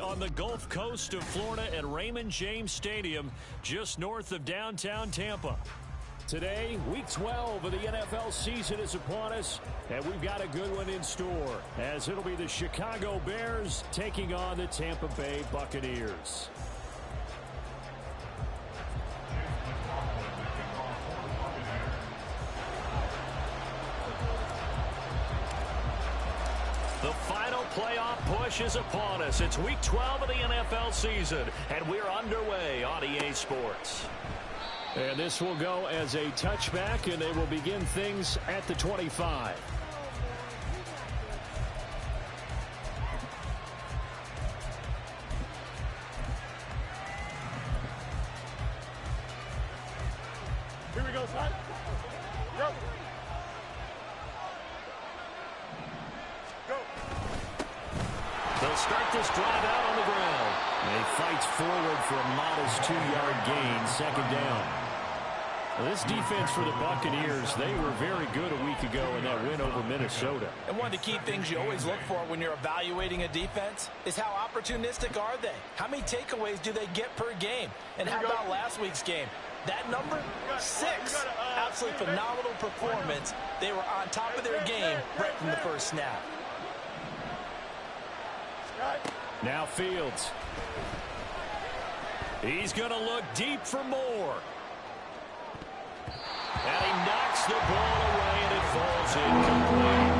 on the Gulf Coast of Florida at Raymond James Stadium, just north of downtown Tampa. Today, Week 12 of the NFL season is upon us, and we've got a good one in store, as it'll be the Chicago Bears taking on the Tampa Bay Buccaneers. The final playoff push is upon us. It's Week 12 of the NFL season, and we're underway on EA Sports. And this will go as a touchback, and they will begin things at the 25. Here we go, son. Go. Go. They'll start this drive out on the ground. And he fights forward for a modest 2-yard gain, second down. Well, this defense for the Buccaneers, they were very good a week ago in that win over Minnesota. And one of the key things you always look for when you're evaluating a defense is how opportunistic are they? How many takeaways do they get per game? And how about last week's game? That number, 6. Absolutely phenomenal performance. They were on top of their game right from the first snap. Now Fields. He's going to look deep for more. And he knocks the ball away, and it falls incomplete.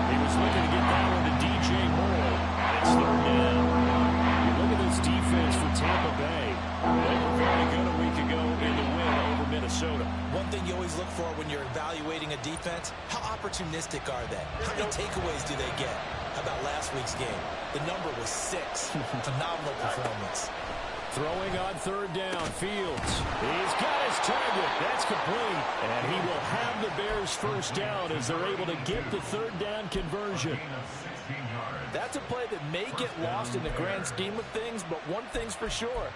He was looking to get that one to DJ Moore. And it's third down. You look at this defense for Tampa Bay. They were very good a week ago in the win over Minnesota. One thing you always look for when you're evaluating a defense, how opportunistic are they? How many takeaways do they get? How about last week's game? The number was 6. Phenomenal performance. Throwing on third down, Fields. He's got his target. That's complete. And he will have the Bears first down as they're able to get the third down conversion. That's a play that may get lost in the grand scheme of things, but one thing's for sure.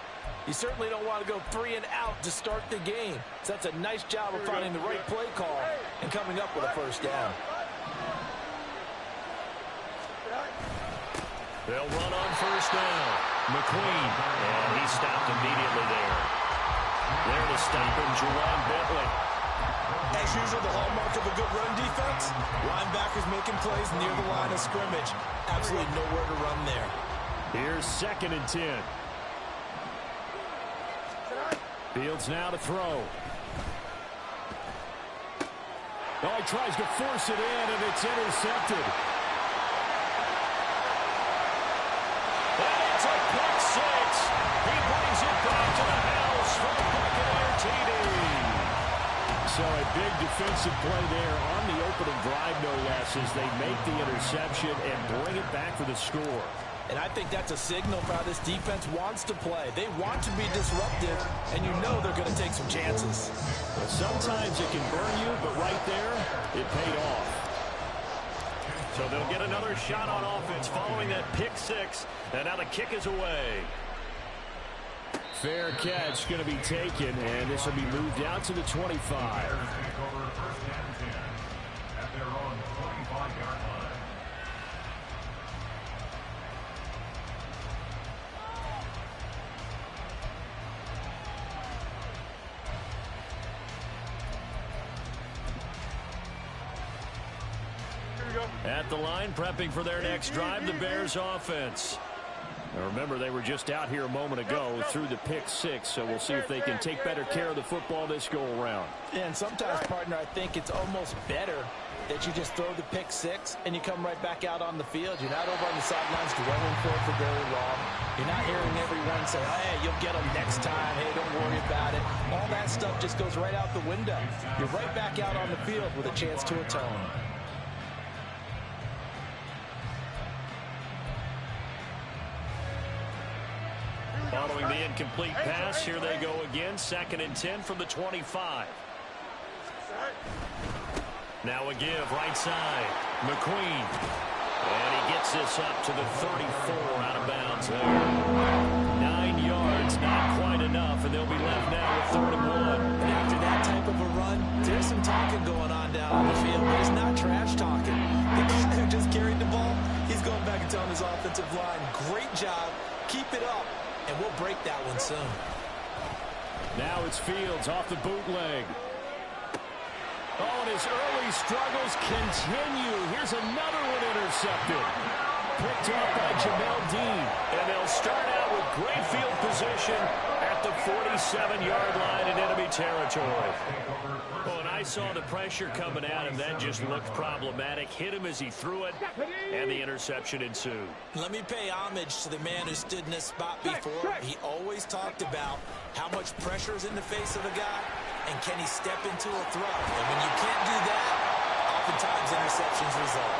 You certainly don't want to go 3 and out to start the game. So that's a nice job of finding the right play call and coming up with a first down. They'll run on first down. McQueen, and he stopped immediately there. There to stop him, Jerome Bentley. As usual, the hallmark of a good run defense, linebackers making plays near the line of scrimmage. Absolutely nowhere to run there. Here's 2nd and 10. Fields now to throw. Oh, he tries to force it in, and it's intercepted. And it's a pick 6. He brings it back to the house for the Buccaneer TD. So a big defensive play there on the opening drive, no less, as they make the interception and bring it back for the score. And I think that's a signal for how this defense wants to play. They want to be disruptive, and you know they're going to take some chances. Well, sometimes it can burn you, but right there, it paid off. So they'll get another shot on offense following that pick 6, and now the kick is away. Fair catch going to be taken, and this will be moved out to the 25. At the line, prepping for their next drive, the Bears offense. Now remember, they were just out here a moment ago through the pick 6, so we'll see if they can take better care of the football this go-around. And sometimes, partner, I think it's almost better that you just throw the pick 6 and you come right back out on the field. You're not over on the sidelines dwelling for it for very long. You're not hearing everyone say, hey, you'll get them next time. Hey, don't worry about it. All that stuff just goes right out the window. You're right back out on the field with a chance to atone. Following the incomplete pass, here they go again. 2nd and 10 from the 25. Now a give, right side. McQueen. And he gets this up to the 34, out of bounds there. 9 yards, not quite enough, and they'll be left now with 3rd and 1. And after that type of a run, there's some talking going on down on the field, but it's not trash talking. The guy who just carried the ball, he's going back and telling his offensive line, great job. Keep it up, and we'll break that one soon. Now it's Fields off the bootleg. Oh, and his early struggles continue. Here's another one intercepted. Picked up by Jamel Dean. And they'll start out with great field position at the 47-yard line in enemy territory. Oh, and I saw the pressure coming at him. That just looked problematic. Hit him as he threw it, and the interception ensued. Let me pay homage to the man who stood in this spot before. He always talked about how much pressure is in the face of a guy, and can he step into a throw. And when you can't do that, oftentimes interceptions result.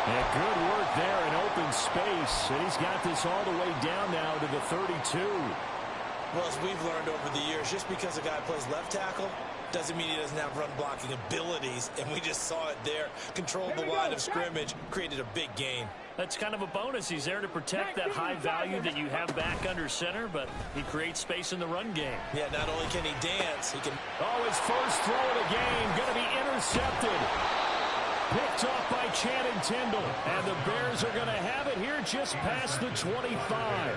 Yeah, good work there in open space. And he's got this all the way down now to the 32. Well, as we've learned over the years, just because a guy plays left tackle doesn't mean he doesn't have run blocking abilities. And we just saw it there. Controlled the line of scrimmage, created a big gain. That's kind of a bonus. He's there to protect that high value that you have back under center, but he creates space in the run game. Yeah, not only can he dance, he can... Oh, his first throw of the game going to be intercepted. Picked off by Channing Tindall. And the Bears are going to have it here just past the 25.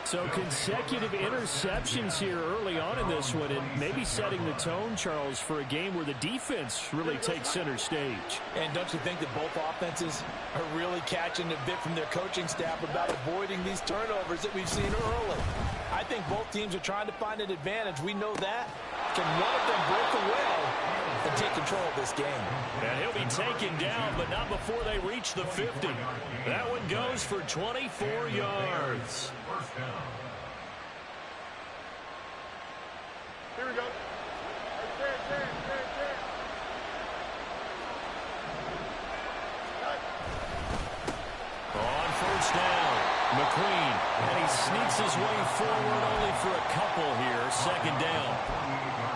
So consecutive interceptions here early on in this one, and maybe setting the tone, Charles, for a game where the defense really takes center stage. And don't you think that both offenses are really catching a bit from their coaching staff about avoiding these turnovers that we've seen early? I think both teams are trying to find an advantage. We know that. Can one of them break away and take control of this game? And he'll be taken down, but not before they reach the 50. That one goes for 24 yards. Here we go. On first down, McQueen, and he sneaks his way forward only for a couple here. Second down.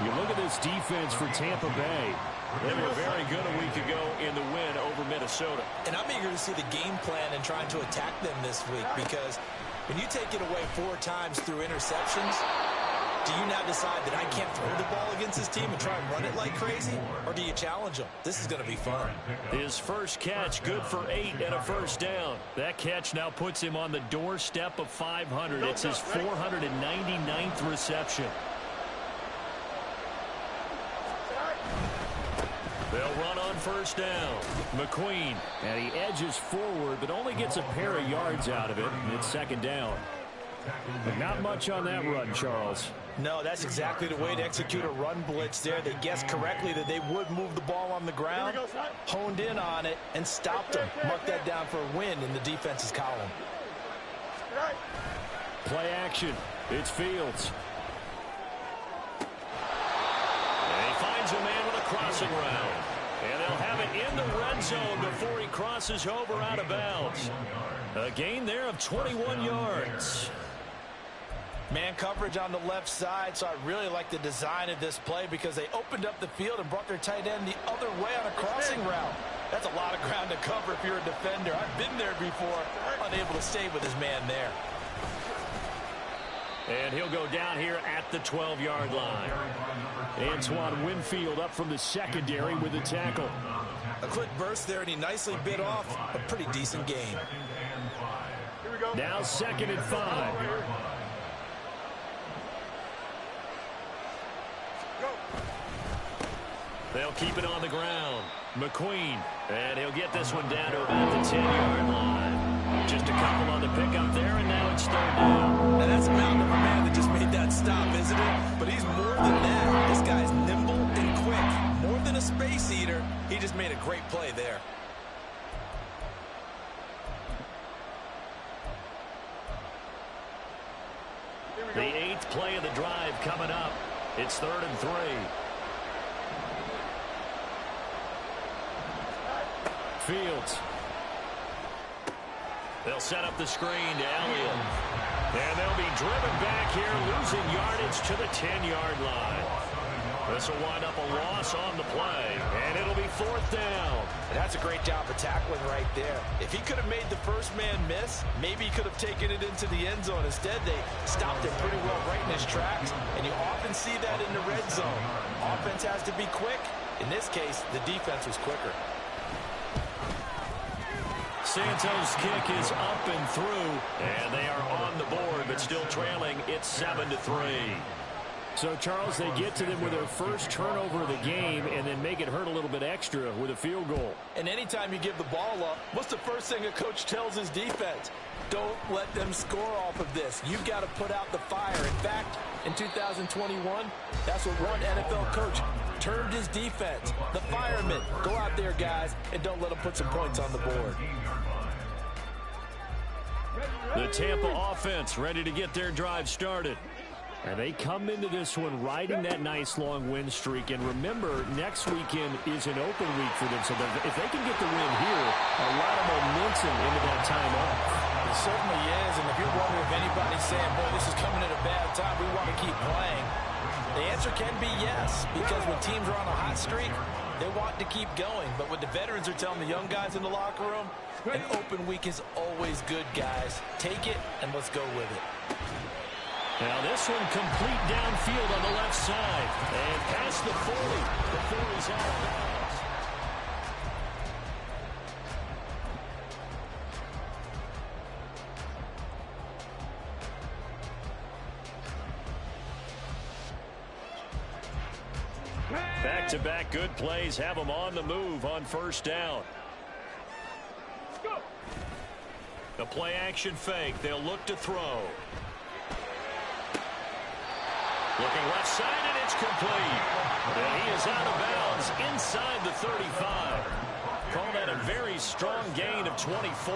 You look at this defense for Tampa Bay. They were very good a week ago in the win over Minnesota. And I'm eager to see the game plan and trying to attack them this week, because when you take it away 4 times through interceptions, do you now decide that I can't throw the ball against this team and try and run it like crazy? Or do you challenge them? This is going to be fun. His first catch, good for 8 and a first down. That catch now puts him on the doorstep of 500. It's his 499th reception. They'll run on first down. McQueen, and he edges forward, but only gets a pair of yards out of it, and it's second down. But not much on that run, Charles. No, that's exactly the way to execute a run blitz there. They guessed correctly that they would move the ball on the ground, honed in on it, and stopped them. Mark that down for a win in the defense's column. Play action. It's Fields. And he finds a man with a crossing route. And they'll have it in the red zone before he crosses over out of bounds. A gain there of 21 yards. Man coverage on the left side, so I really like the design of this play because they opened up the field and brought their tight end the other way on a crossing route. That's a lot of ground to cover if you're a defender. I've been there before, unable to stay with his man there. And he'll go down here at the 12-yard line. Antoine Winfield up from the secondary with the tackle. A quick burst there, and he nicely bit off a pretty decent gain. Now 2nd and 5. They'll keep it on the ground. McQueen, and he'll get this one down to about the 10-yard line. Just a couple on the pickup there, and now it's 3rd down. And that's a mountain of a man that just made that stop, isn't it? But he's more than that. This guy's nimble and quick. More than a space eater, he just made a great play there. The 8th play of the drive coming up. It's 3rd and 3. Fields. They'll set up the screen to Elliott. And they'll be driven back here, losing yardage to the 10-yard line. This will wind up a loss on the play, and it'll be 4th down. And that's a great job of tackling right there. If he could have made the first man miss, maybe he could have taken it into the end zone. Instead, they stopped him pretty well right in his tracks, and you often see that in the red zone. Offense has to be quick. In this case, the defense was quicker. Santos' kick is up and through, and they are on the board, but still trailing. It's 7-3. So, Charles, they get to them with their first turnover of the game and then make it hurt a little bit extra with a field goal. And anytime you give the ball up, what's the first thing a coach tells his defense? Don't let them score off of this. You've got to put out the fire. In fact, in 2021, that's what one NFL coach termed his defense. The firemen. Go out there, guys, and don't let them put some points on the board. The Tampa offense ready to get their drive started. And they come into this one riding that nice long win streak. And remember, next weekend is an open week for them. So if they can get the win here, a lot of momentum into that time off. It certainly is. And if you're wondering if anybody's saying, boy, this is coming at a bad time, we want to keep playing, the answer can be yes. Because when teams are on a hot streak, they want to keep going. But what the veterans are telling the young guys in the locker room, an open week is always good, guys. Take it and let's go with it. Now this one complete downfield on the left side. And past the 40. The 40's out of bounds. Back-to-back good plays have them on the move on first down. The play action fake. They'll look to throw. Looking left side, and it's complete. And he is out of bounds inside the 35. Call that a very strong gain of 24.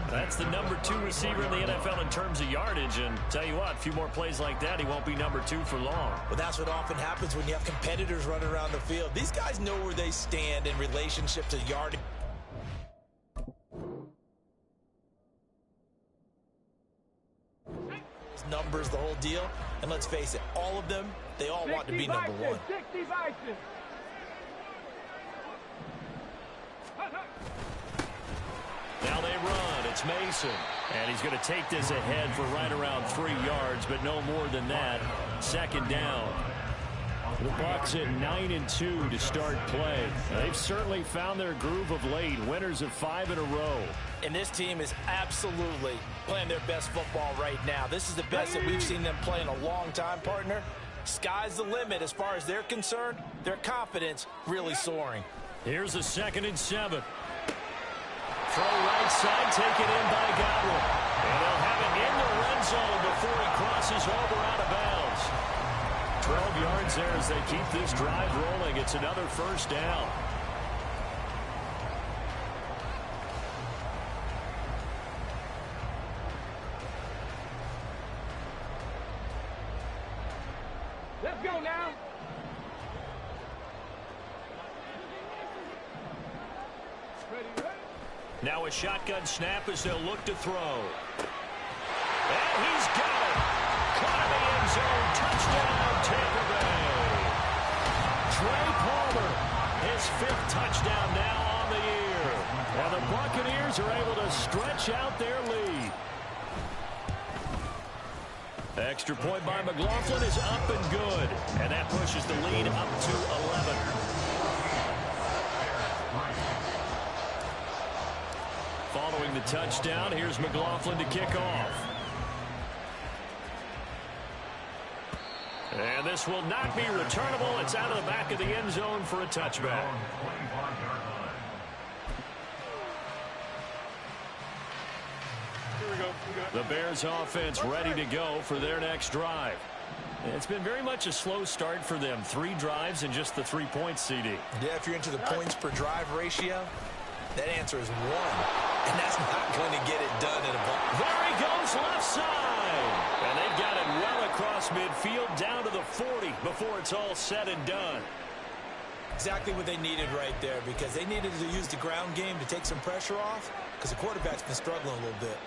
That's the number 2 receiver in the NFL in terms of yardage. And tell you what, a few more plays like that, he won't be number 2 for long. Well, that's what often happens when you have competitors running around the field. These guys know where they stand in relationship to yardage. Numbers, the whole deal. And let's face it, all of them, they all want to be number 1. Now they run. It's Mason. And he's going to take this ahead for right around 3 yards, but no more than that. Second down. The Bucs at 9-2 to start play. They've certainly found their groove of late. Winners of 5 in a row. And this team is absolutely playing their best football right now. This is the best that we've seen them play in a long time, partner. Sky's the limit as far as they're concerned. Their confidence really soaring. Here's a 2nd and 7. Throw right side, taken in by Godwin. And they'll have it in the red zone before he crosses over out of bounds. 12 yards there as they keep this drive rolling. It's another first down. Let's go now. Ready. Now a shotgun snap as they'll look to throw. And he's got it. Caught in the end zone. Touchdown, Tampa Bay. Trey Palmer, his 5th touchdown now on the year. And the Buccaneers are able to stretch out their lead. Extra point by McLaughlin is up and good. And that pushes the lead up to 11. Following the touchdown, here's McLaughlin to kick off. And this will not be returnable. It's out of the back of the end zone for a touchback. The Bears offense ready to go for their next drive. It's been very much a slow start for them. 3 drives and just the 3 points, CD. Yeah, if you're into the points per drive ratio, that answer is 1. And that's not going to get it done in a ball. There he goes left side. And they've got it well across midfield down to the 40 before it's all said and done. Exactly what they needed right there, because they needed to use the ground game to take some pressure off, because the quarterback's been struggling a little bit.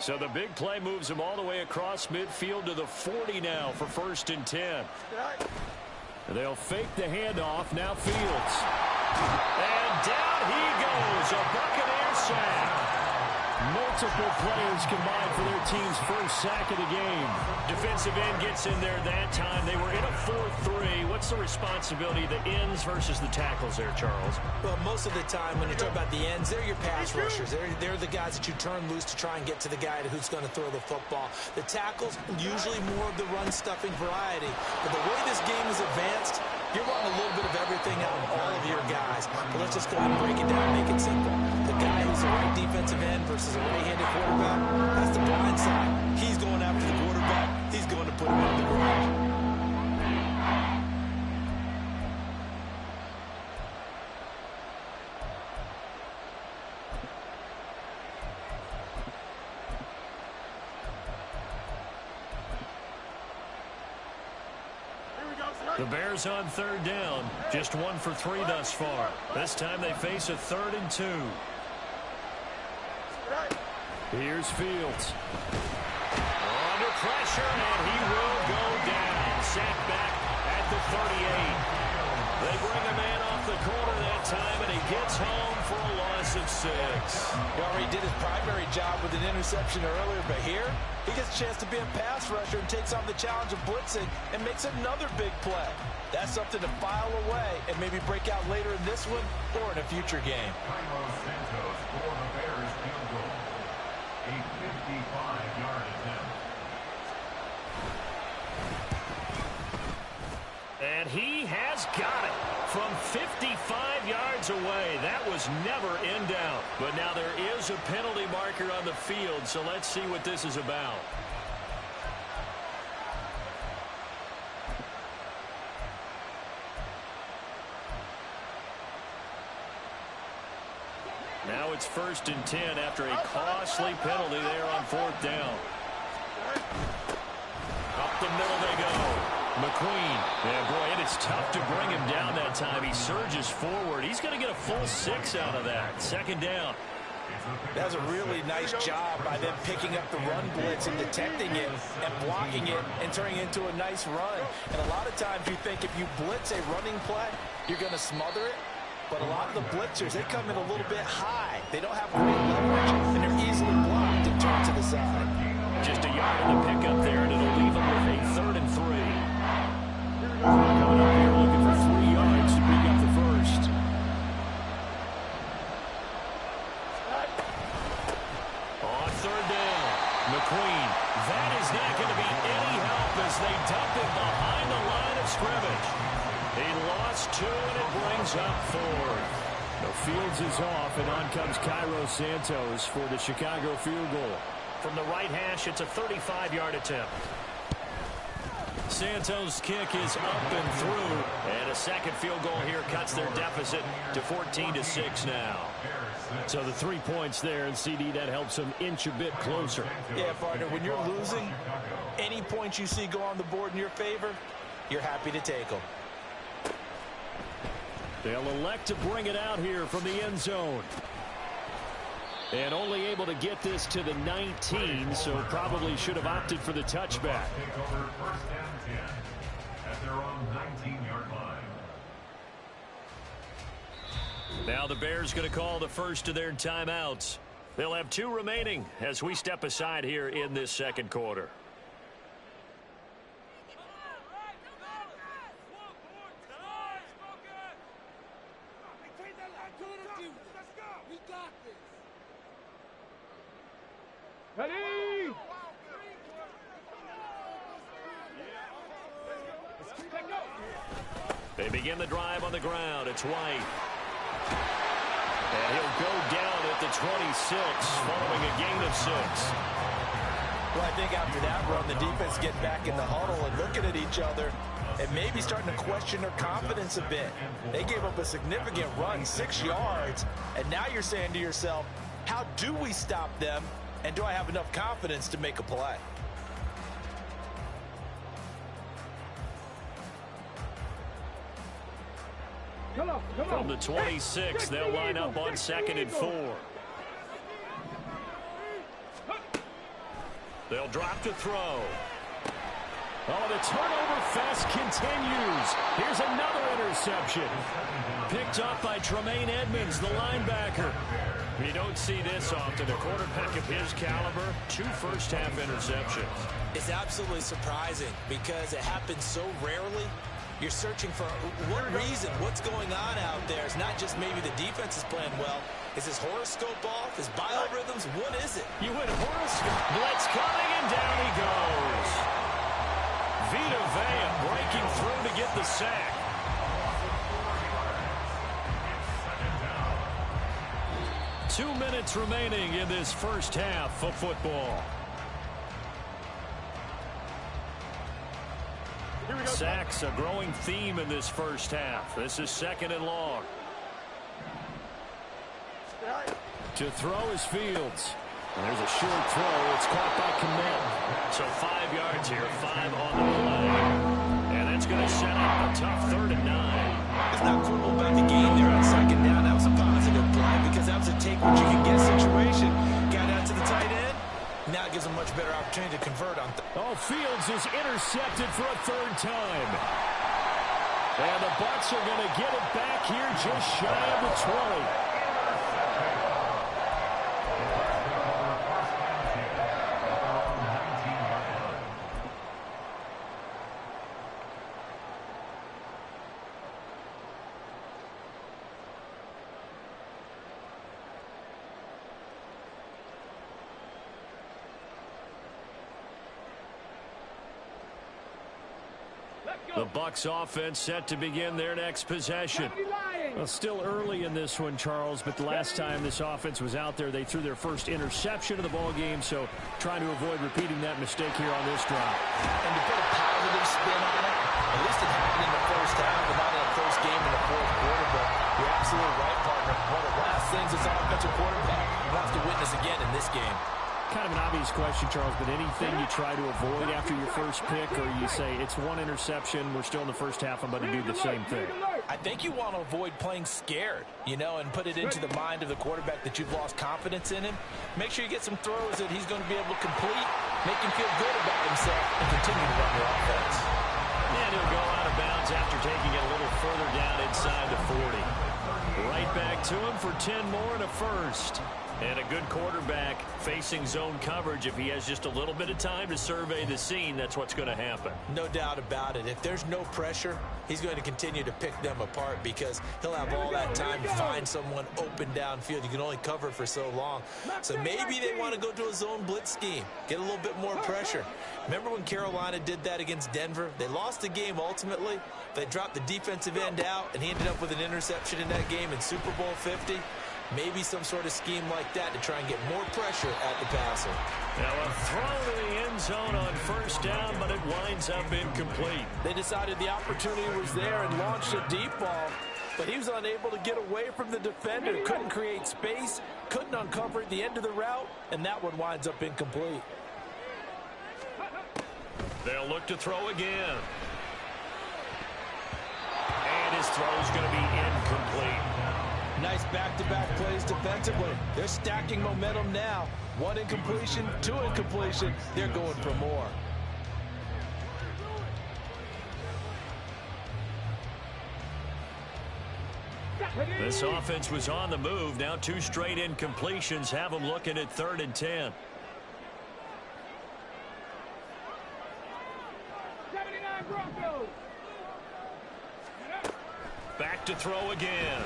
So the big play moves them all the way across midfield to the 40 now for 1st and 10. They'll fake the handoff. Now Fields. And down he goes. A Buccaneer sack. multiple players combined for their team's first sack of the game. Defensive end gets in there that time. They were in a 4-3. What's the responsibility of the ends versus the tackles there, Charles? Well, most of the time when you talk about the ends, they're your pass rushers. They're the guys that you turn loose to try and get to the guy who's going to throw the football. The tackles, usually more of the run-stuffing variety. But the way this game is advanced, you're wanting a little bit of everything out of all of your guys. But let's just go ahead and break it down, make it simple. The guy who's a right defensive end versus a right-handed quarterback, that's the blind side. He's going after the quarterback. He's going to put him on the ground. The Bears on third down. Just 1 for 3 thus far. This time they face a 3rd and 2. Here's Fields. Under pressure, and he will go down. Sacked back at the 38. They bring a man off the corner that time, and he gets home for a loss of 6. He already did his primary job with an interception earlier, but here he gets a chance to be a pass rusher and takes on the challenge of blitzing and makes another big play. That's something to file away and maybe break out later in this one or in a future game. Santos for the Bears field goal. A 55-yard attempt. And he has got it from 55 yards away. That was never in doubt. But now there is a penalty marker on the field, so let's see what this is about. Now it's 1st and 10 after a costly penalty there on 4th down. Up the middle they go. McQueen. Yeah, boy, and it's tough to bring him down that time. He surges forward. He's going to get a full 6 out of that. 2nd down. That was a really nice job by them picking up the run blitz and detecting it and blocking it and turning it into a nice run. And a lot of times you think if you blitz a running play, you're going to smother it. But a lot of the blitzers, they come in a little bit high. They don't have great leverage, and they're easily blocked and turned to the side. Just a yard in the pickup there, and it'll leave them with a 3rd and 3. Coming up here looking for 3 yards to pick up the first. On 3rd down, McQueen. That is not going to be any help as they dump it behind the line of scrimmage. He lost 2, and it brings up 4th. The Fields is off, and on comes Cairo Santos for the Chicago field goal. From the right hash, it's a 35-yard attempt. Santos' kick is up and through, and a second field goal here cuts their deficit to 14-6 now. So the 3 points there, and CD, that helps them inch a bit closer. Yeah, partner, when you're losing, any points you see go on the board in your favor, you're happy to take them. They'll elect to bring it out here from the end zone. And only able to get this to the 19, so probably should have opted for the touchback. Take over 1st and 10 at their own 19-yard line. Now the Bears going to call the first of their timeouts. They'll have 2 remaining as we step aside here in this 2nd quarter. Ready? They begin the drive on the ground. It's White. And he'll go down at the 26 following a gain of 6. Well, I think after that run, the defense get back in the huddle and looking at each other and maybe starting to question their confidence a bit. They gave up a significant run, 6 yards, and now you're saying to yourself, how do we stop them, and do I have enough confidence to make a play? From the 26, they'll line up on 2nd and 4. They'll drop to throw. Oh, the turnover fest continues. Here's another interception. Picked up by Tremaine Edmonds, the linebacker. You don't see this often. A quarterback of his caliber, 2 first-half interceptions. It's absolutely surprising because it happens so rarely. You're searching for what reason, what's going on out there. It's not just maybe the defense is playing well. Is his horoscope off? His biorhythms? What is it? You went horoscope. Blitz coming, and down he goes. Vita Vea breaking through to get the sack. Two minutes remaining in this first half of football. Sacks, a growing theme in this first half. This is 2nd and long. To throw is Fields. And there's a short throw. It's caught by Kmet. So 5 yards here, 5 on the play. And that's going to set up a tough 3rd and 9. It's not cool about the game there on 2nd down. That was a positive play because that was a take what you can get situation. Got out to the tight end. Now it gives them much better opportunity to convert on. Fields is intercepted for a 3rd time. And the Bucs are going to get it back here just shy of the 20. The Bucs offense set to begin their next possession. Well, still early in this one, Charles, but the last time this offense was out there, they threw their first interception of the ball game, so trying to avoid repeating that mistake here on this drive. And to put a positive spin on it, at least it happened in the first half and not in the first game in the 4th quarter, but you're absolutely right, partner. One of the last things this offensive quarterback wants to witness again in this game. Kind of an obvious question, Charles, but anything you try to avoid after your first pick, or you say it's 1 interception, we're still in the first half, I'm going to do the same thing? I think you want to avoid playing scared, you know, and put it into the mind of the quarterback that you've lost confidence in him. Make sure you get some throws that he's going to be able to complete, make him feel good about himself, and continue to run your offense. And he'll go out of bounds after taking it a little further down inside the 40. Right back to him for 10 more and a first. And a good quarterback facing zone coverage. If he has just a little bit of time to survey the scene, that's what's going to happen. No doubt about it. If there's no pressure, he's going to continue to pick them apart because he'll have all that time to find someone open downfield. You can only cover for so long. So maybe they want to go to a zone blitz scheme, get a little bit more pressure. Remember when Carolina did that against Denver? They lost the game ultimately. They dropped the defensive end out, and he ended up with an interception in that game in Super Bowl 50. Maybe some sort of scheme like that to try and get more pressure at the passer. Now a throw to the end zone on first down, but it winds up incomplete. They decided the opportunity was there and launched a deep ball, but he was unable to get away from the defender. Couldn't create space, couldn't uncover at the end of the route, and that one winds up incomplete. They'll look to throw again. And his throw's going to be incomplete. Nice back-to-back plays defensively. They're stacking momentum now. 1 incompletion, 2 incompletion. They're going for more. This offense was on the move. Now 2 straight incompletions have them looking at 3rd and 10. 79 Broncos. Back to throw again.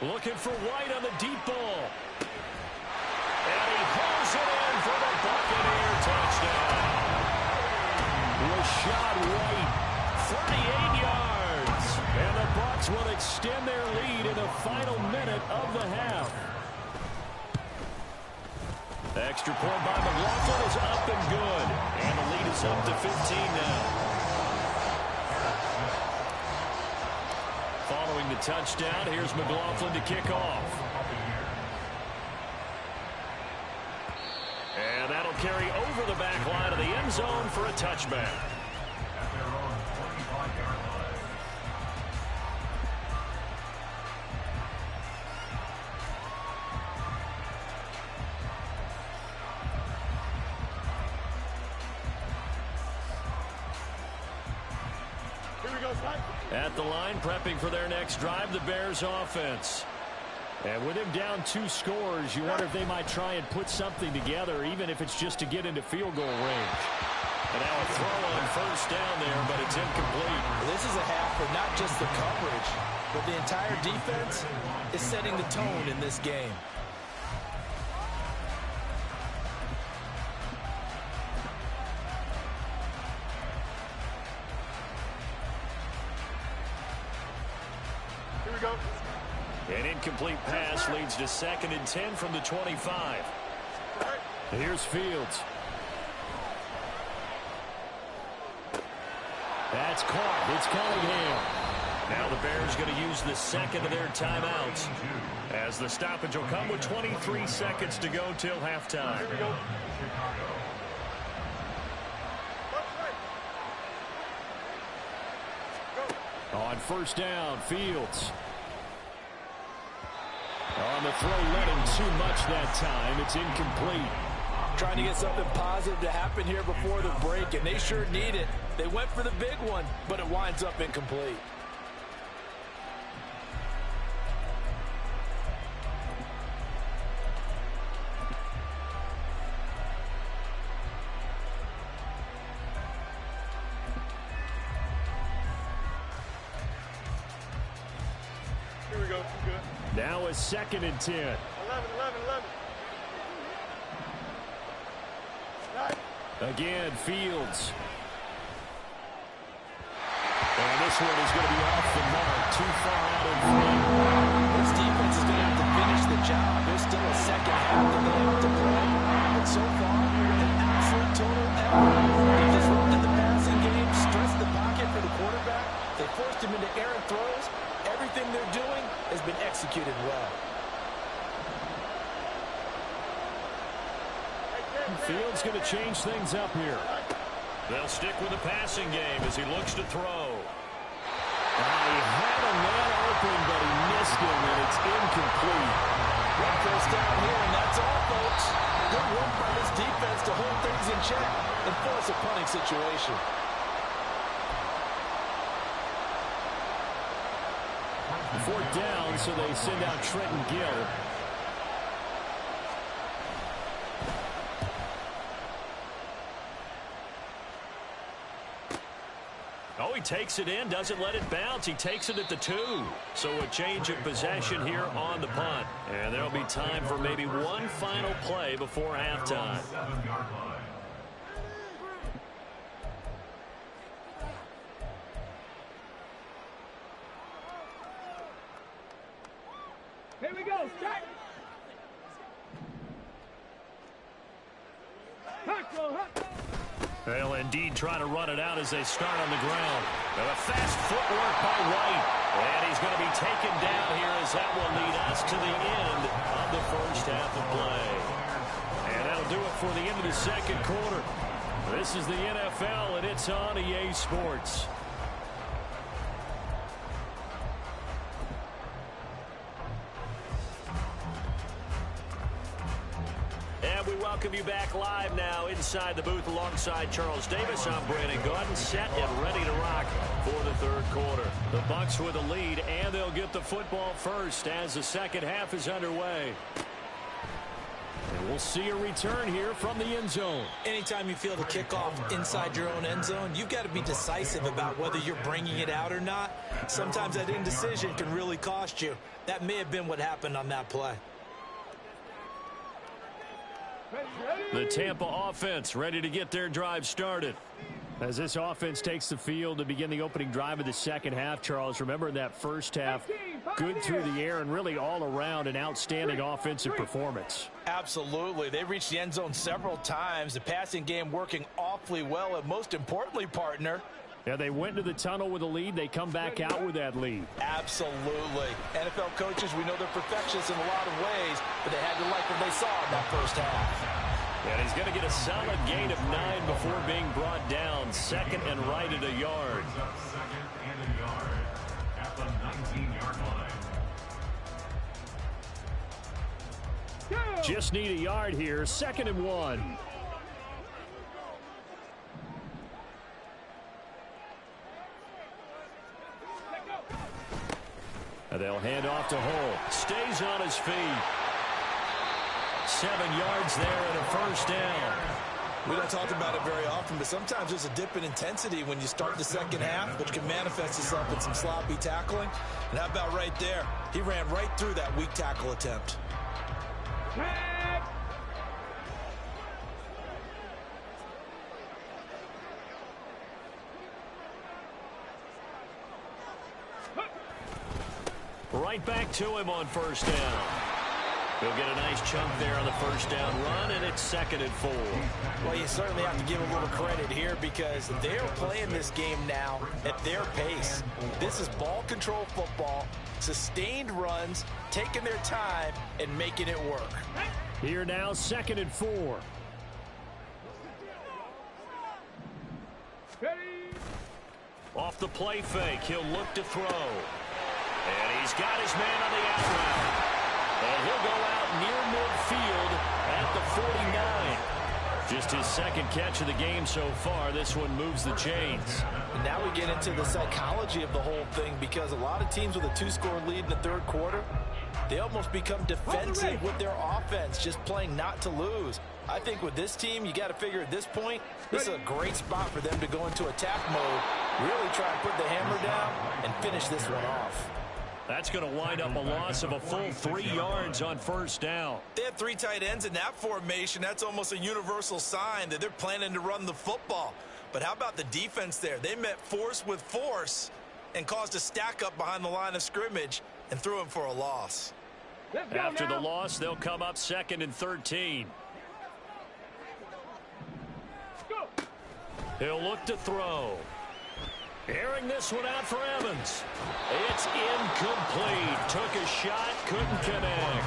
Looking for White on the deep ball. And he pulls it in for the Buccaneer touchdown. Rashad White, 38 yards. And the Bucs will extend their lead in the final minute of the half. Extra point by McLaughlin is up and good. And the lead is up to 15 now. Following the touchdown, here's McLaughlin to kick off. And that'll carry over the back line of the end zone for a touchback. At the line, prepping for their next drive, the Bears offense. And with him down 2 scores, you wonder if they might try and put something together, even if it's just to get into field goal range. And now a throw on first down there, but it's incomplete. This is a half for not just the coverage, but the entire defense is setting the tone in this game. Here we go. An incomplete pass leads to 2nd and 10 from the 25. Here's Fields. That's caught. It's Cunningham. Now the Bears going to use the second of their timeouts, as the stoppage will come with 23 seconds to go till halftime. Here we go. On first down, Fields. On the throw, led him too much that time. It's incomplete. Trying to get something positive to happen here before the break, and they sure need it. They went for the big one, but it winds up incomplete. Here we go. Good. Now a 2nd and 10. 11. Again, Fields. And this one is going to be off the mark, too far out in front. This defense is going to have to finish the job. There's still a second half that they have to play. But so far, an absolute total effort. They disrupted the passing game, stressed the pocket for the quarterback. They forced him into errant throws. Everything they're doing has been executed well. Fields going to change things up here. They'll stick with the passing game as he looks to throw. He had a man open, but he missed him, and it's incomplete. One first down here, and that's all, folks. Good work by this defense to hold things in check and force a punting situation. Fourth down, so they send out Trenton Gill. Oh, he takes it in, doesn't let it bounce. He takes it at the 2. So a change of possession here on the punt. And there'll be time for maybe one final play before halftime. Here we go. Start. They'll indeed try to run it out as they start on the ground. And a fast footwork by White. And he's going to be taken down here as that will lead us to the end of the first half of play. And that'll do it for the end of the second quarter. This is the NFL, and it's on EA Sports. And we welcome you back live now inside the booth alongside Charles Davis. I'm Brandon Gaudin, set and ready to rock for the third quarter. The Bucs with a lead, and they'll get the football first as the second half is underway. And we'll see a return here from the end zone. Anytime you feel the kickoff inside your own end zone, you've got to be decisive about whether you're bringing it out or not. Sometimes that indecision can really cost you. That may have been what happened on that play. The Tampa offense ready to get their drive started. As this offense takes the field to begin the opening drive of the second half, Charles, remember in that first half, good through the air and really all around an outstanding offensive performance. Absolutely. They reached the end zone several times. The passing game working awfully well, and most importantly, partner, yeah, they went to the tunnel with a lead. They come back out with that lead. Absolutely. NFL coaches, we know they're perfectionists in a lot of ways, but they had to like what they saw in that first half. And he's going to get a solid gain of 9 before being brought down. Second and right at a yard. Second and a yard at the 19-yard line. Just need a yard here. 2nd and 1. They'll hand off to Hull. Stays on his feet. 7 yards there and a first down. We don't talk about it very often, but sometimes there's a dip in intensity when you start the second half, which can manifest itself in some sloppy tackling. And how about right there? He ran right through that weak tackle attempt. Right back to him on first down. He'll get a nice chunk there on the first down run, and it's 2nd and 4. Well, you certainly have to give a little credit here because they're playing this game now at their pace. This is ball control football, sustained runs, taking their time, and making it work. Here now, 2nd and 4. Off the play fake, he'll look to throw. And he's got his man on the out route. And he'll go out near midfield at the 49. Just his 2nd catch of the game so far. This one moves the chains. And now we get into the psychology of the whole thing because a lot of teams with a 2-score lead in the 3rd quarter, they almost become defensive with their offense, just playing not to lose. I think with this team, you got to figure at this point, this is a great spot for them to go into attack mode, really try and put the hammer down and finish this one off. That's going to wind up a loss of a full 3 yards on first down. They have 3 tight ends in that formation. That's almost a universal sign that they're planning to run the football. But how about the defense there? They met force with force and caused a stack up behind the line of scrimmage and threw him for a loss. After the loss, they'll come up 2nd and 13. He'll look to throw. Airing this one out for Evans. It's incomplete. Took a shot, couldn't connect.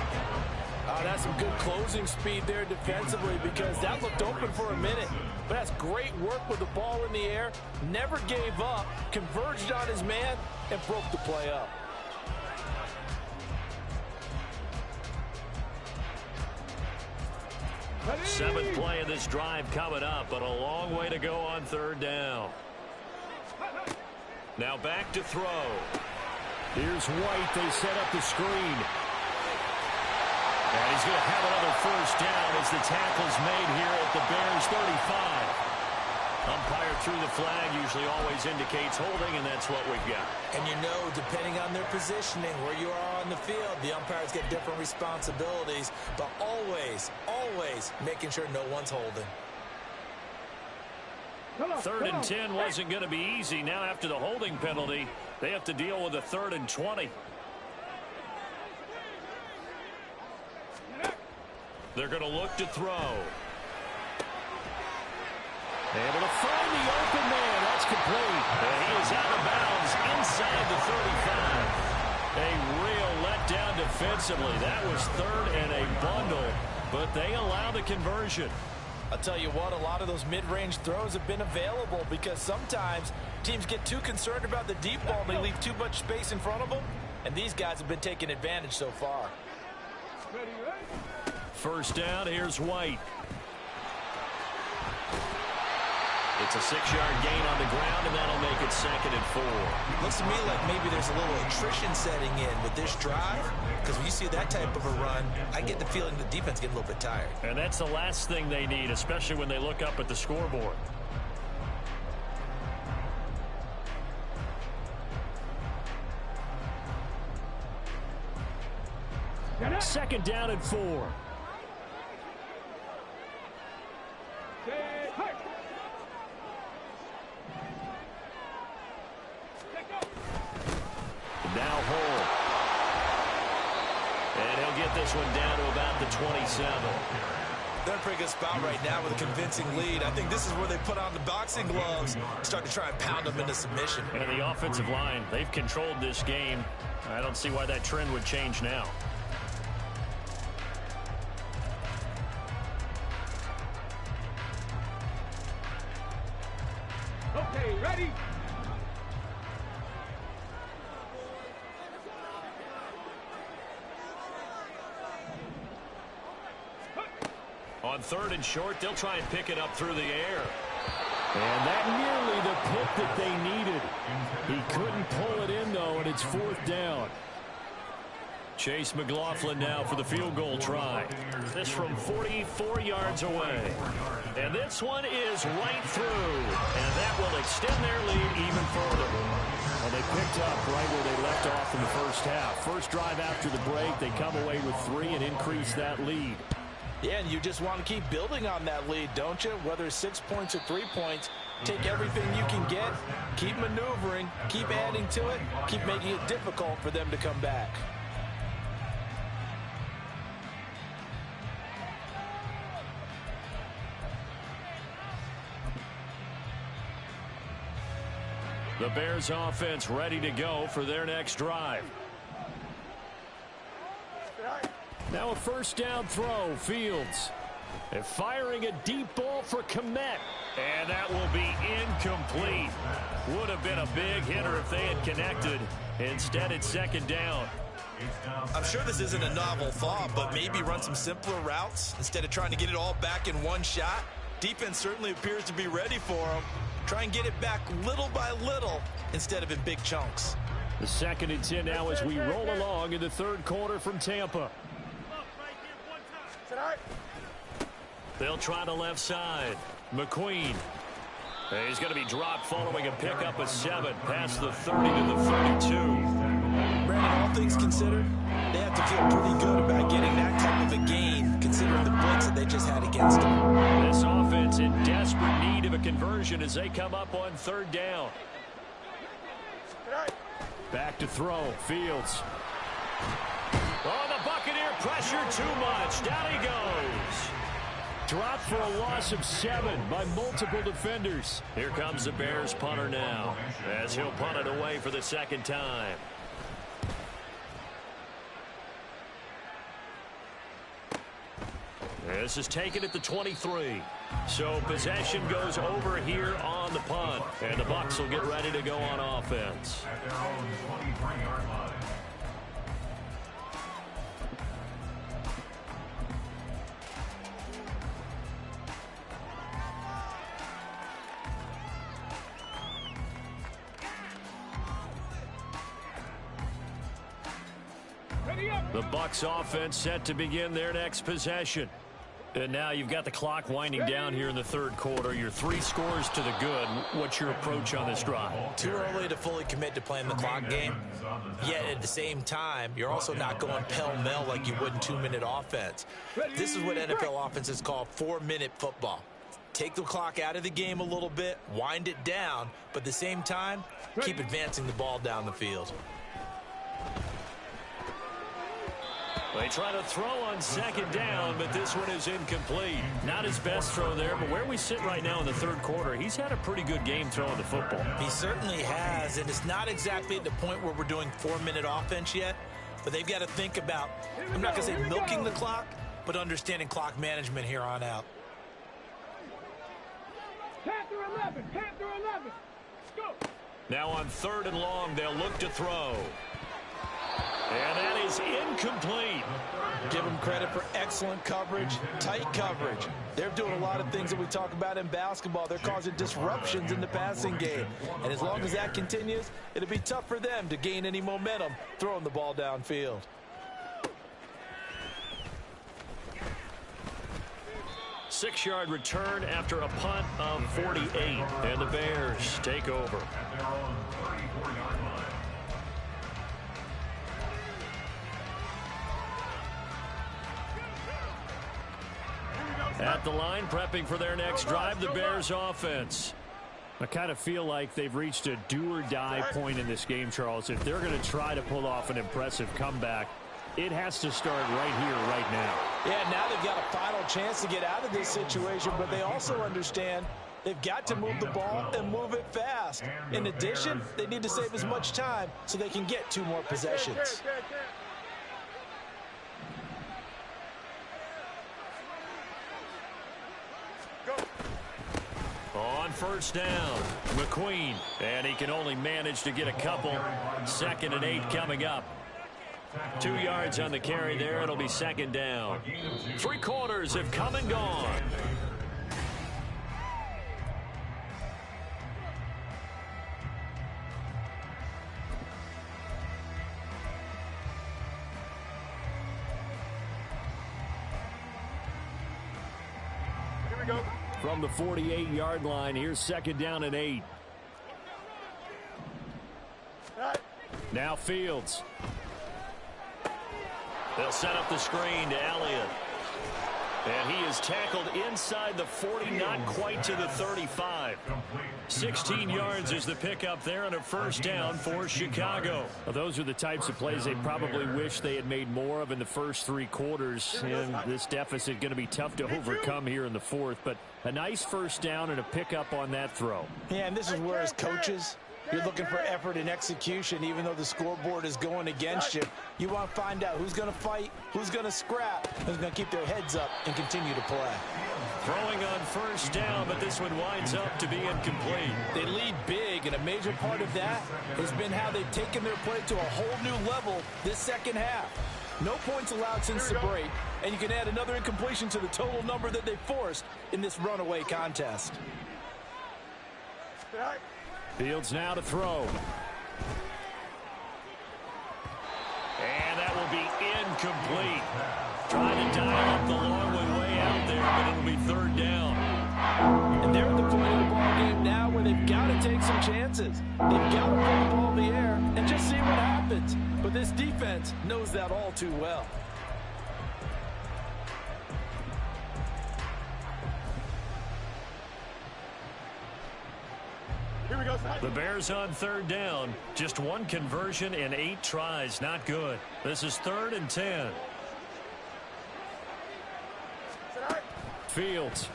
That's some good closing speed there defensively because that looked open for a minute. But that's great work with the ball in the air. Never gave up, converged on his man, and broke the play up. Seventh play of this drive coming up, but a long way to go on 3rd down. Now back to throw. Here's White. They set up the screen. And he's going to have another first down as the tackle's made here at the Bears 35. Umpire threw the flag, usually always indicates holding, and that's what we've got. And you know, depending on their positioning, where you are on the field, the umpires get different responsibilities, but always, always making sure no one's holding. 3rd and 10 wasn't going to be easy. Now after the holding penalty, they have to deal with a 3rd and 20. They're going to look to throw. Able to find the open man. That's complete. And he is out of bounds inside the 35. A real letdown defensively. That was 3rd and a bundle, but they allow the conversion. I'll tell you what, a lot of those mid-range throws have been available because sometimes teams get too concerned about the deep ball. They leave too much space in front of them, and these guys have been taking advantage so far. First down, here's White. It's a 6-yard gain on the ground, and that'll make it 2nd and 4. Looks to me like maybe there's a little attrition setting in with this drive, because when you see that type of a run, I get the feeling the defense getting a little bit tired. And that's the last thing they need, especially when they look up at the scoreboard. Second down and 4. Now Hull. And he'll get this one down to about the 27. They're in a pretty good spot right now with a convincing lead. I think this is where they put on the boxing gloves, start to try and pound them into submission. And the offensive line, they've controlled this game. I don't see why that trend would change now. Okay, ready? On 3rd and short, they'll try and pick it up through the air. And that nearly the pick that they needed. He couldn't pull it in, though, and it's 4th down. Chase McLaughlin now for the field goal try. This from 44 yards away. And this one is right through. And that will extend their lead even further. Well, they picked up right where they left off in the first half. First drive after the break, they come away with 3 and increase that lead. Yeah, and you just want to keep building on that lead, don't you? Whether it's 6 points or 3 points, take everything you can get, keep maneuvering, keep adding to it, keep making it difficult for them to come back. The Bears offense ready to go for their next drive. Now a first down throw, Fields. They're firing a deep ball for Kmet. And that will be incomplete. Would have been a big hitter if they had connected. Instead, it's second down. I'm sure this isn't a novel thought, but maybe run some simpler routes instead of trying to get it all back in one shot. Defense certainly appears to be ready for them. Try and get it back little by little instead of in big chunks. The 2nd and 10 now as we roll along in the third quarter from Tampa. They'll try the left side. McQueen. He's going to be dropped following a pickup of 7 past the 30 to the 32. Brandon, all things considered, they have to feel pretty good about getting that type of a gain considering the blitz that they just had against them. This offense in desperate need of a conversion as they come up on 3rd down. Back to throw. Fields. Oh, the Buccaneer pressure too much. Down he goes. Dropped for a loss of 7 by multiple defenders. Here comes the Bears punter now as he'll punt it away for the 2nd time. This is taken at the 23. So possession goes over here on the punt. And the Bucs will get ready to go on offense. At their own 23-yard line. The Bucs offense set to begin their next possession. And now you've got the clock winding down here in the third quarter. You're 3 scores to the good. What's your approach on this drive? Too early to fully commit to playing the clock game. Yet at the same time, you're also not going pell-mell like you would in 2-minute offense. This is what NFL offenses call 4-minute football. Take the clock out of the game a little bit, wind it down, but at the same time, keep advancing the ball down the field. They try to throw on 2nd down, but this one is incomplete. Not his best throw there, but where we sit right now in the third quarter, he's had a pretty good game throwing the football. He certainly has, and it's not exactly at the point where we're doing 4-minute offense yet, but they've got to think about, I'm not going to say milking the clock, but understanding clock management here on out. 10 through 11, 10 through 11. Go. Now on 3rd and long, they'll look to throw. And that is incomplete. Give them credit for excellent coverage, tight coverage. They're doing a lot of things that we talk about in basketball. They're causing disruptions in the passing game. And as long as that continues, it'll be tough for them to gain any momentum throwing the ball downfield. Six-yard return after a punt of 48. And the Bears take over. At their own 34-yard line. At the line, prepping for their next drive, the Bears offense. I kind of feel like they've reached a do-or-die point in this game, Charles. If they're going to try to pull off an impressive comeback, it has to start right here, right now. Yeah, now they've got a final chance to get out of this situation, but they also understand they've got to move the ball and move it fast. In addition, they need to save as much time so they can get 2 more possessions. On first down, McQueen, and he can only manage to get a couple. 2nd and 8 coming up. 2 yards on the carry there. It'll be 2nd down. 3 quarters have come and gone. we go. From the 48-yard line, here's 2nd down and 8. Now Fields. They'll set up the screen to Elliott. And he is tackled inside the 40, not quite to the 35. 16 yards is the pickup there and a 1st down for Chicago. Well, those are the types of plays they probably wish they had made more of in the first 3 quarters. And this deficit going to be tough to overcome here in the 4th. But a nice 1st down and a pickup on that throw. Yeah, and this is where as coaches, you're looking for effort and execution, even though the scoreboard is going against you. You want to find out who's going to fight, who's going to scrap, who's going to keep their heads up and continue to play. Throwing on 1st down, but this one winds up to be incomplete. They lead big, and a major part of that has been how they've taken their play to a whole new level this 2nd half. No points allowed since the break, and you can add another incompletion to the total number that they forced in this runaway contest. Fields now to throw. And that will be incomplete. Trying to dial up the long way out there, but it'll be 3rd down. And they're at the point of the ball game now where they've got to take some chances. They've got to put the ball in the air and just see what happens. But this defense knows that all too well. The Bears on 3rd down. Just 1 conversion and 8 tries. Not good. This is 3rd and 10. Fields.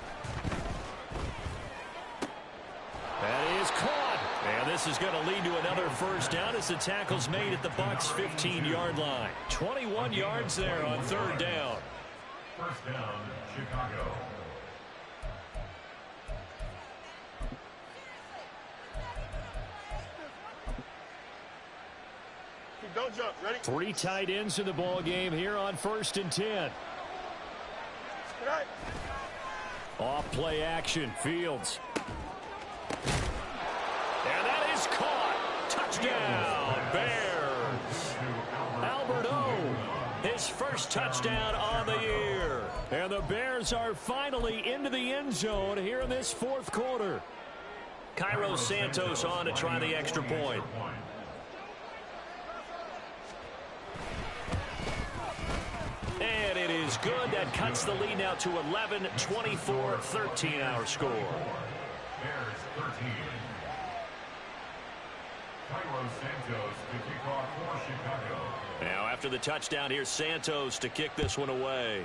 That is caught. And this is going to lead to another 1st down as the tackle's made at the Bucs 15-yard line. 21 yards there on 3rd down. 1st down, Chicago. Don't jump. Ready? 3 tight ends in the ball game here on 1st and 10. Right. Off play action. Fields. And that is caught. Touchdown, Bears. Alberto, his 1st touchdown on the year. And the Bears are finally into the end zone here in this 4th quarter. Cairo Santos on to try the extra point. And it is good. That cuts the lead now to 11, 24, 13 our score. Bears 13. Cairo Santos to kick off for Chicago. Now after the touchdown, here's Santos to kick this one away.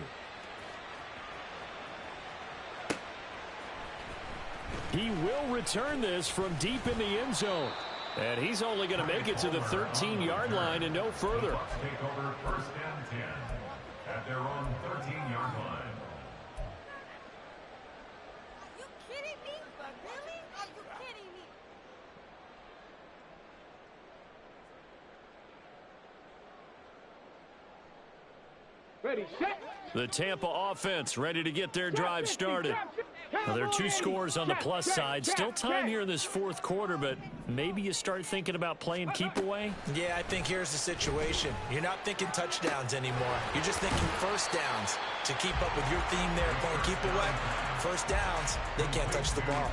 He will return this from deep in the end zone. And he's only going to make it to the 13-yard line and no further. Bucs take over 1st and 10 at their own 13-yard line. Are you kidding me? Really? Are you kidding me? Ready, set. The Tampa offense ready to get their drive started. Now, there are 2 scores on the plus side. Still time here in this 4th quarter, but maybe you start thinking about playing keep away. Yeah, I think here's the situation. You're not thinking touchdowns anymore. You're just thinking 1st downs. To keep up with your theme there, playing keep away, 1st downs, they can't touch the ball.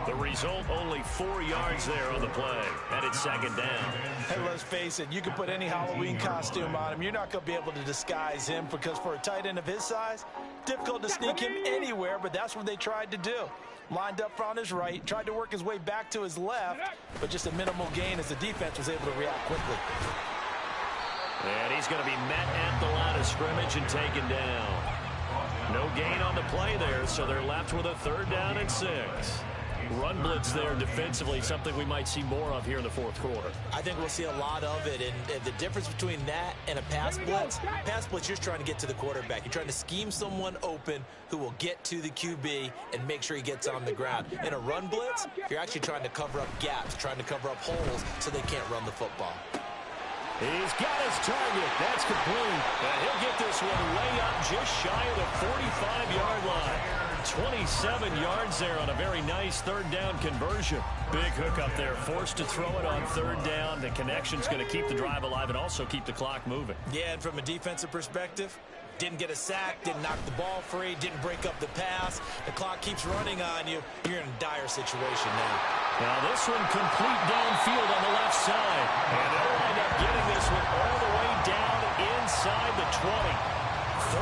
The result, only 4 yards there on the play. And it's 2nd down. Hey, let's face it, you can put any Halloween costume on him. You're not going to be able to disguise him because for a tight end of his size, difficult to sneak him anywhere, but that's what they tried to do. Lined up on his right, tried to work his way back to his left, but just a minimal gain as the defense was able to react quickly. And he's going to be met at the line of scrimmage and taken down. No gain on the play there, so they're left with a 3rd down and 6. Run blitz there defensively, something we might see more of here in the 4th quarter. I think we'll see a lot of it, and the difference between that and a pass blitz, you're trying to get to the quarterback. You're trying to scheme someone open who will get to the QB and make sure he gets on the ground. In a run blitz, you're actually trying to cover up gaps, trying to cover up holes so they can't run the football. He's got his target. That's complete. And he'll get this one way up just shy of the 45-yard line. 27 yards there on a very nice 3rd down conversion. Big hook up there. Forced to throw it on 3rd down. The connection's going to keep the drive alive and also keep the clock moving. Yeah, and from a defensive perspective, didn't get a sack, didn't knock the ball free, didn't break up the pass. The clock keeps running on you. You're in a dire situation now. Now this one complete downfield on the left side. And they'll wind up getting this one all the way down inside the 20.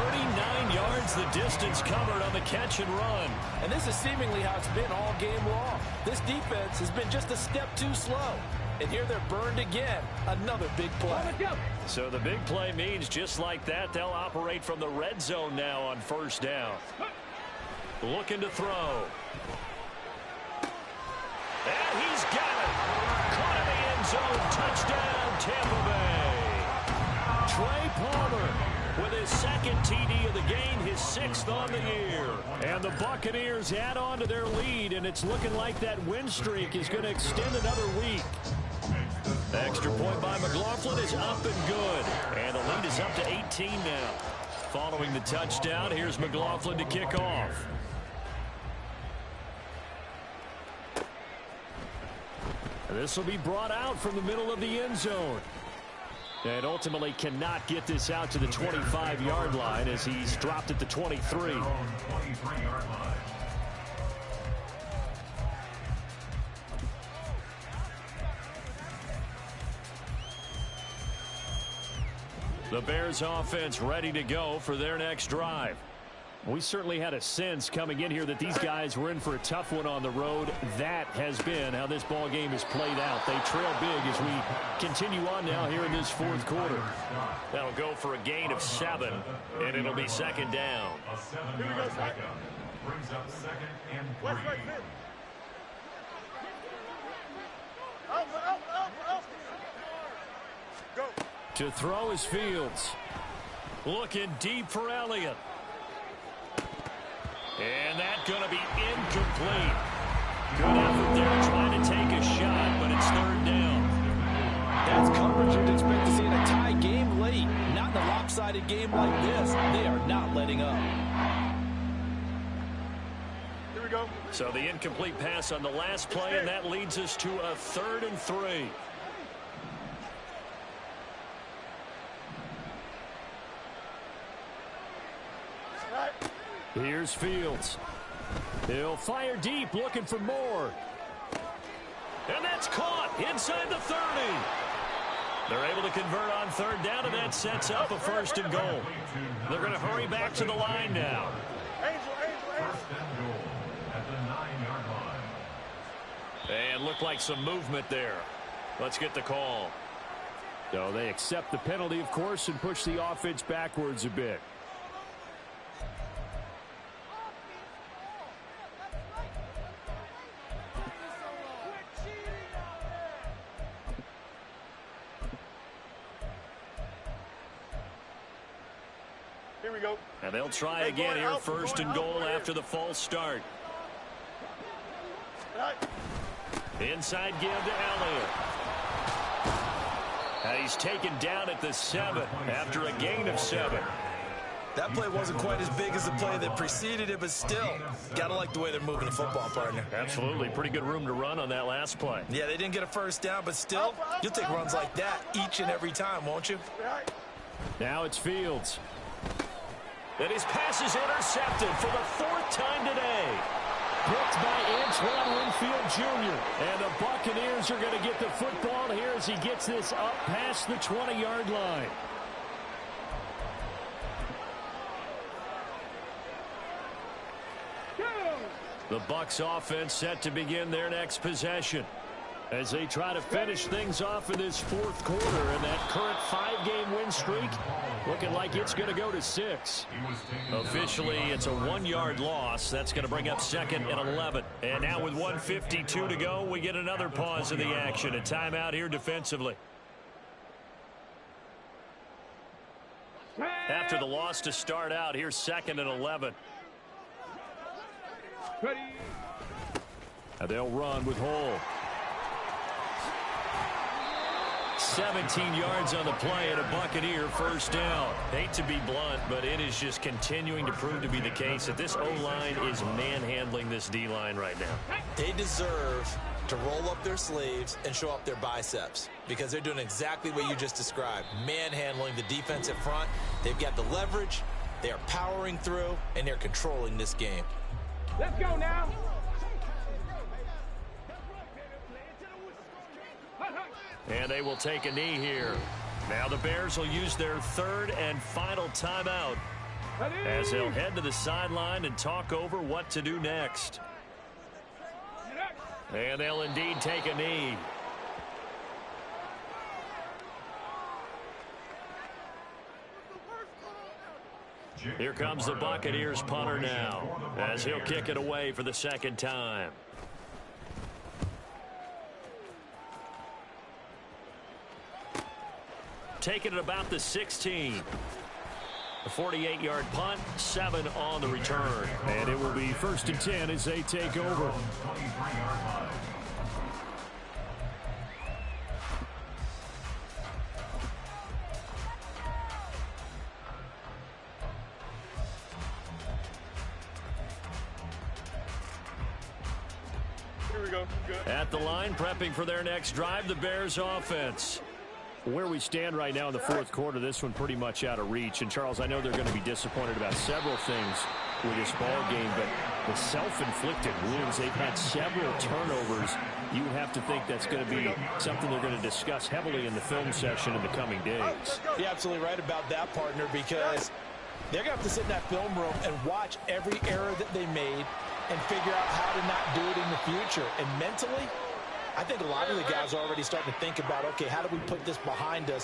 39 yards the distance covered on the catch and run. And this is seemingly how it's been all game long. This defense has been just a step too slow. And here they're burned again. Another big play. So the big play means just like that, they'll operate from the red zone now on first down. Looking to throw. And he's got it. Caught in the end zone. Touchdown, Tampa Bay. Trey Palmer with his second TD of the game, his 6th on the year. And the Buccaneers add on to their lead, and it's looking like that win streak is going to extend another week. Extra point by McLaughlin is up and good. And the lead is up to 18 now. Following the touchdown, here's McLaughlin to kick off. And this will be brought out from the middle of the end zone. And ultimately cannot get this out to the 25-yard line as he's dropped at the 23. The Bears offense ready to go for their next drive. We certainly had a sense coming in here that these guys were in for a tough one on the road. That has been how this ball game is played out. They trail big as we continue on now here in this fourth quarter. That'll go for a gain of 7, and it'll be second down. Here we go, Zach. Brings up second and 3. Go. To throw is Fields. Looking deep for Elliott. And that's going to be incomplete. Good effort there trying to take a shot, but it's third down. That's coverage you'd expect to see in a tie game late. Not in a lopsided game like this. They are not letting up. Here we go. So the incomplete pass on the last play, and that leads us to a 3rd and 3. Here's Fields. He'll fire deep, looking for more. And that's caught inside the 30. They're able to convert on third down, and that sets up a 1st and goal. They're going to hurry back to the line now. First and goal at the 9-yard line. And looked like some movement there. Let's get the call. So they accept the penalty, of course, and push the offense backwards a bit. Here we go. And they'll try again here, 1st and goal after the false start. Inside give to Elliott. And he's taken down at the 7 after a gain of 7. That play wasn't quite as big as the play that preceded it, but still, gotta like the way they're moving the football, partner. Absolutely. Pretty good room to run on that last play. Yeah, they didn't get a 1st down, but still, you'll take runs like that each and every time, won't you? Now it's Fields. And his pass is intercepted for the 4th time today. Picked by Antoine Winfield Jr. And the Buccaneers are going to get the football here as he gets this up past the 20-yard line. The Bucs offense set to begin their next possession as they try to finish things off in this 4th quarter, and that current 5-game win streak looking like it's going to go to 6. Officially, it's a 1-yard loss. That's going to bring up 2nd and 11. And now with 1:52 to go, we get another pause in the action. A timeout here defensively. After the loss to start out, here's 2nd and 11. And they'll run with Hole. 17 yards on the play and a Buccaneer 1st down. Hate to be blunt, but it is just continuing to prove to be the case that this O-line is manhandling this D-line right now. They deserve to roll up their sleeves and show up their biceps because they're doing exactly what you just described, manhandling the defensive front. They've got the leverage, They are powering through, and they're controlling this game. Let's go now. And they will take a knee here. Now the Bears will use their third and final timeout as they'll head to the sideline and talk over what to do next. And they'll indeed take a knee. Here comes the Buccaneers punter now as he'll kick it away for the second time. Taking it about the 16. A 48-yard punt, 7 on the return. And it will be 1st and 10 as they take over. Here we go. Good. At the line, prepping for their next drive, the Bears offense. Where we stand right now in the fourth quarter, this one pretty much out of reach. And, Charles, I know they're going to be disappointed about several things with this ball game, but the self-inflicted wounds, they've had several turnovers. You would have to think that's going to be something they're going to discuss heavily in the film session in the coming days. You're absolutely right about that, partner, because they're going to have to sit in that film room and watch every error that they made and figure out how to not do it in the future. And mentally, I think a lot of the guys are already starting to think about, okay, how do we put this behind us